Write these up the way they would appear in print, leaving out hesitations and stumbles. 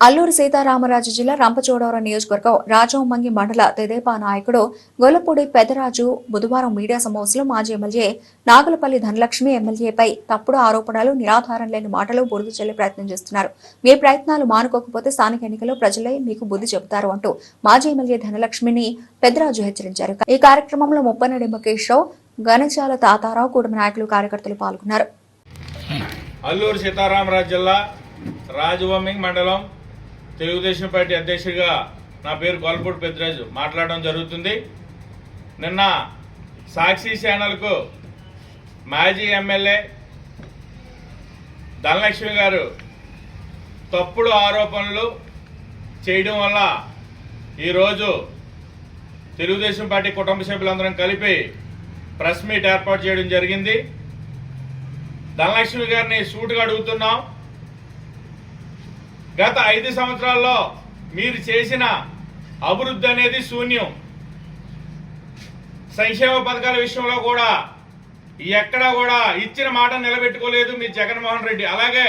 అల్లూరు సీతారామరాజు జిల్లా రంపచోడవరం నియోజకవర్గం రాజవొమ్మంగి మండల తెదేపా నాయకుడు గొల్లపూడి పెదరాజు బుధవారం మీడియా సమావేశంలో మాజీ ఎమ్మెల్యే నాగులపల్లి ధనలక్ష్మి ఎమ్మెల్యేపై తప్పుడు ఆరోపణలు, నిరాధారం లేని మాటలు బురద చల్లే ప్రయత్నం చేస్తున్నారు. మీ ప్రయత్నాలు మానుకోకపోతే స్థానిక ఎన్నికల్లో ప్రజలే మీకు బుద్ధి చెబుతారు అంటూ మాజీ ఎమ్మెల్యే ధనలక్ష్మిని పెదరాజు హెచ్చరించారు. ఈ కార్యక్రమంలో ముప్పనడి ముఖేశ్రావు, గణచాల తాతారావు, కూటమి నాయకులు, కార్యకర్తలు పాల్గొన్నారు. అల్లూరు సీతారామరాజు జిల్లా రాజవొమ్మంగి మండలం తెలుగుదేశం పార్టీ అధ్యక్షుడిగా నా పేరు గొల్లపూడి పెద్దరాజు మాట్లాడడం జరుగుతుంది. నిన్న సాక్షి ఛానల్కు మాజీ ఎమ్మెల్యే ధనలక్ష్మి గారు తప్పుడు ఆరోపణలు చేయడం వల్ల ఈరోజు తెలుగుదేశం పార్టీ కుటుంబ సభ్యులందరం కలిపి ప్రెస్ మీట్ ఏర్పాటు చేయడం జరిగింది. ధనలక్ష్మి గారిని సూటుగా అడుగుతున్నాం. గత 5 సంవత్సరాల్లో మీరు చేసిన అభివృద్ధి అనేది శూన్యం. సంక్షేమ పథకాల విషయంలో కూడా ఎక్కడా కూడా ఇచ్చిన మాట నిలబెట్టుకోలేదు మీ జగన్మోహన్ రెడ్డి. అలాగే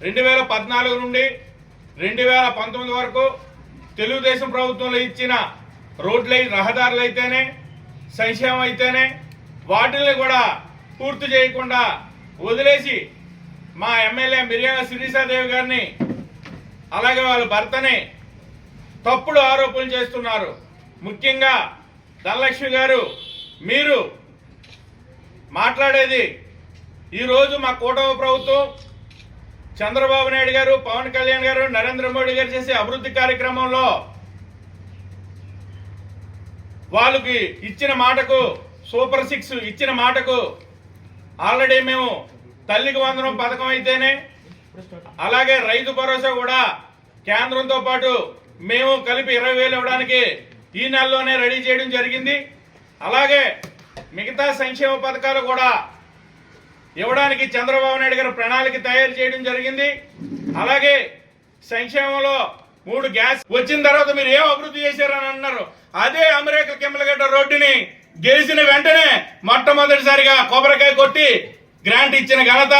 2014 నుండి 2019 వరకు తెలుగుదేశం ప్రభుత్వంలో ఇచ్చిన రోడ్లు, రహదారులు అయితేనే, సంక్షేమం అయితేనే వాటిని కూడా పూర్తి చేయకుండా వదిలేసి మా ఎమ్మెల్యే మిర్యాల శిరీషాదేవి గారిని, అలాగే వాళ్ళ భర్తని తప్పుడు ఆరోపణలు చేస్తున్నారు. ముఖ్యంగా ధనలక్ష్మి గారు, మీరు మాట్లాడేది ఈరోజు మా కూటమి ప్రభుత్వం చంద్రబాబు నాయుడు గారు, పవన్ కళ్యాణ్ గారు, నరేంద్ర మోడీ గారు చేసే అభివృద్ధి కార్యక్రమంలో వాళ్ళకి ఇచ్చిన మాటకు, సూపర్ 6 ఇచ్చిన మాటకు ఆల్రెడీ మేము తల్లికి వందనం పథకం అయితేనే, అలాగే రైతు భరోసా కూడా కేంద్రంతో పాటు మేము కలిపి 20,000 ఇవ్వడానికి ఈ నెలలోనే రెడీ చేయడం జరిగింది. అలాగే మిగతా సంక్షేమ పథకాలు కూడా ఇవ్వడానికి చంద్రబాబు నాయుడు గారు ప్రణాళిక తయారు చేయడం జరిగింది. అలాగే సంక్షేమంలో 3 గ్యాస్ వచ్చిన తర్వాత మీరు ఏం అభివృద్ధి చేశారని అన్నారు. అదే అమెరికా కిమ్మలగడ్డ రోడ్డుని గెలిచిన వెంటనే మొట్టమొదటిసారిగా కొబ్బరికాయ కొట్టి గ్రాంట్ ఇచ్చిన ఘనత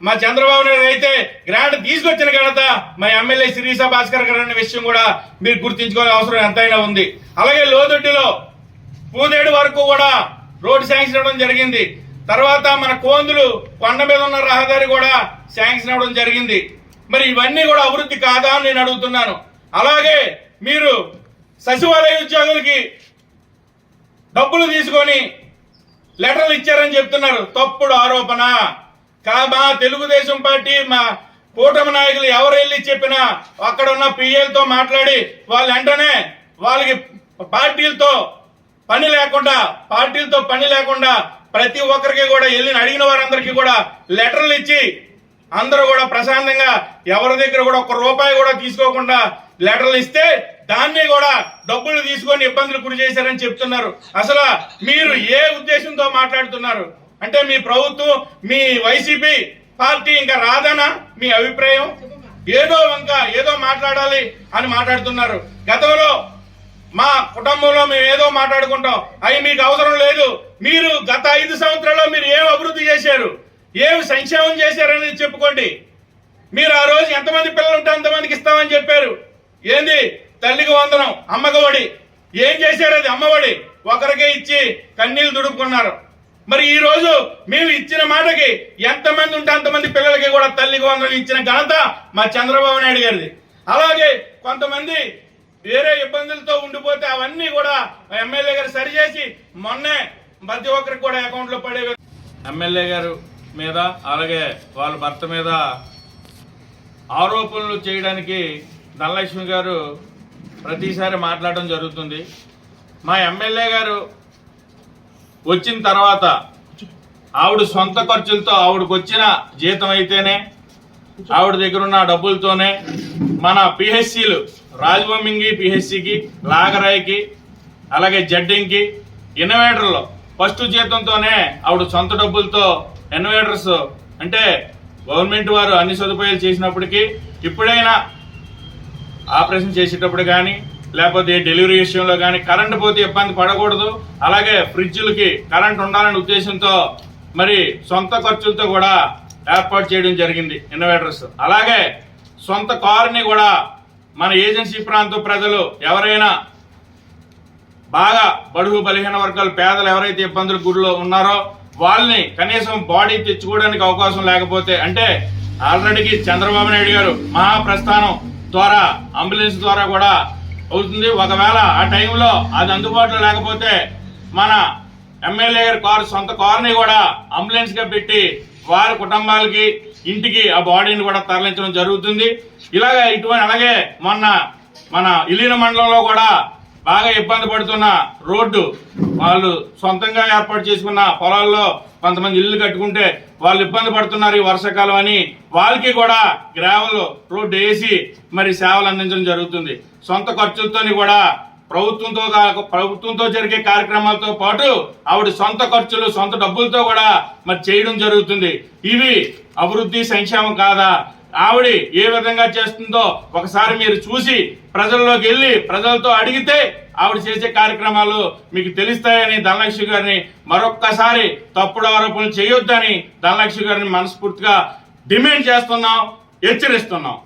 మా చంద్రబాబు నాయుడు అయితే, గ్రాంట్ తీసుకొచ్చిన ఘనత మా ఎమ్మెల్యే శిరీష భాస్కర్ గారు అనే విషయం కూడా మీరు గుర్తించుకోవాల్సిన అవసరం ఎంతైనా ఉంది. అలాగే లోదొడ్డిలో పూదేడు వరకు కూడా రోడ్డు శాంక్షన్ అవ్వడం జరిగింది. తర్వాత మన కోందులు కొండ మీద ఉన్న రహదారి కూడా శాంక్షన్ అవ్వడం జరిగింది. మరి ఇవన్నీ కూడా అభివృద్ధి కాదా అని నేను అడుగుతున్నాను. అలాగే మీరు సచివాలయ ఉద్యోగులకి డబ్బులు తీసుకొని లెటర్లు ఇచ్చారని చెప్తున్నారు. తప్పుడు ఆరోపణ. మా తెలుగుదేశం పార్టీ, మా కూటమి నాయకులు ఎవరు వెళ్ళి చెప్పినా అక్కడ ఉన్న పిఎలతో మాట్లాడి వాళ్ళు వెంటనే వాళ్ళకి పార్టీలతో పని లేకుండా ప్రతి ఒక్కరికి కూడా వెళ్ళి అడిగిన వారందరికీ కూడా లెటర్లు ఇచ్చి అందరూ కూడా ప్రశాంతంగా ఎవరి దగ్గర కూడా 1 రూపాయి కూడా తీసుకోకుండా లెటర్లు ఇస్తే దాన్ని కూడా డబ్బులు తీసుకొని ఇబ్బందులు గురి చేశారని చెప్తున్నారు. అసలు మీరు ఏ ఉద్దేశంతో మాట్లాడుతున్నారు? అంటే మీ ప్రభుత్వం, మీ వైసీపీ పార్టీ ఇంకా రాదనా మీ అభిప్రాయం? ఏదో మాట్లాడాలి అని మాట్లాడుతున్నారు. గతంలో మా కుటుంబంలో మేము ఏదో మాట్లాడుకుంటాం, అవి మీకు అవసరం లేదు. మీరు గత 5 సంవత్సరాల్లో మీరు ఏం అభివృద్ధి చేశారు, ఏం సంక్షేమం చేశారనేది చెప్పుకోండి. మీరు ఆ రోజు ఎంతమంది పిల్లలు ఉంటే అంతమందికి ఇస్తామని చెప్పారు. ఏంది తల్లికి వందనం, అమ్మకి ఒడి, ఏం చేశారు? అది అమ్మఒడి ఒకరికే ఇచ్చి కన్నీళ్లు దుడుపుకున్నారు. మరి ఈ రోజు మేము ఇచ్చిన మాటకి ఎంతమంది ఉంటే అంతమంది పిల్లలకి కూడా తల్లికి వందనం ఇచ్చిన ఘనత మా చంద్రబాబు నాయుడు గారిది. అలాగే కొంతమంది వేరే ఇబ్బందులతో ఉండిపోతే అవన్నీ కూడా ఎమ్మెల్యే గారు సరిచేసి మొన్నే ప్రతి ఒక్కరికి కూడా అకౌంట్ లో పడే ఎమ్మెల్యే గారు మీద, అలాగే వాళ్ళ భర్త మీద ఆరోపణలు చేయడానికి ధనలక్ష్మి గారు ప్రతిసారి మాట్లాడడం జరుగుతుంది. మా ఎమ్మెల్యే గారు వచ్చిన తర్వాత ఆవిడ సొంత ఖర్చులతో, ఆవిడకు వచ్చిన జీతం అయితేనే, ఆవిడ దగ్గర ఉన్న డబ్బులతోనే మన పిహెచ్సిలు, రాజవొమ్మంగి పిహెచ్సికి, లాగరాయికి, అలాగే జడ్డింగ్కి ఇన్నోవేటర్లో ఫస్ట్ జీతంతోనే ఆవిడ సొంత డబ్బులతో ఇన్నోవేటర్స్, అంటే గవర్నమెంట్ వారు అన్ని సదుపాయాలు చేసినప్పటికీ ఇప్పుడైనా ఆపరేషన్ చేసేటప్పుడు కానీ, లేకపోతే డెలివరీ విషయంలో కానీ కరెంటు పోతే ఇబ్బంది పడకూడదు. అలాగే ఫ్రిడ్జ్లకి కరెంట్ ఉండాలనే ఉద్దేశంతో మరి సొంత ఖర్చులతో కూడా ఏర్పాటు చేయడం జరిగింది ఇన్నోవేటర్స్. అలాగే సొంత కారుని కూడా మన ఏజెన్సీ ప్రాంత ప్రజలు ఎవరైనా బాగా బడుగు బలహీన వర్గాలు పేదలు ఎవరైతే ఇబ్బందుల గురిలో ఉన్నారో వాళ్ళని కనీసం బాడీ తెచ్చుకోవడానికి అవకాశం లేకపోతే, అంటే ఆల్రెడీ చంద్రబాబు నాయుడు గారు మహాప్రస్థానం ద్వారా అంబులెన్స్ ద్వారా కూడా అవుతుంది. ఒకవేళ ఆ టైంలో అది అందుబాటులో లేకపోతే మన ఎమ్మెల్యే గారి కారు, సొంత కారుని కూడా అంబులెన్స్ గా పెట్టి వారి కుటుంబాలకి ఇంటికి ఆ బాడీని కూడా తరలించడం జరుగుతుంది. ఇలాగే ఇటువంటి అలాగే మొన్న మన ఇలీన మండలంలో కూడా బాగా ఇబ్బంది పడుతున్న రోడ్డు, వాళ్ళు సొంతంగా ఏర్పాటు చేసుకున్న పొలాల్లో కొంతమంది ఇల్లు కట్టుకుంటే వాళ్ళు ఇబ్బంది పడుతున్నారు ఈ వర్షాకాలం అని వాళ్ళకి కూడా గ్రావెల్ రోడ్డు వేసి మరి సేవలు అందించడం జరుగుతుంది. సొంత ఖర్చులతోని కూడా ప్రభుత్వంతో జరిగే కార్యక్రమాలతో పాటు ఆవిడ సొంత ఖర్చులు, సొంత డబ్బులతో కూడా మరి చేయడం జరుగుతుంది. ఇవి అభివృద్ధి సంక్షేమం కాదా? ఆవిడ ఏ విధంగా చేస్తుందో ఒకసారి మీరు చూసి ప్రజల్లోకి వెళ్ళి ప్రజలతో అడిగితే ఆవిడ చేసే కార్యక్రమాలు మీకు తెలుస్తాయని ధనలక్ష్మి గారిని మరొక్కసారి తప్పుడు ఆరోపణలు చేయొద్దని ధనలక్ష్మి గారిని మనస్ఫూర్తిగా డిమాండ్ చేస్తున్నాం, హెచ్చరిస్తున్నాం.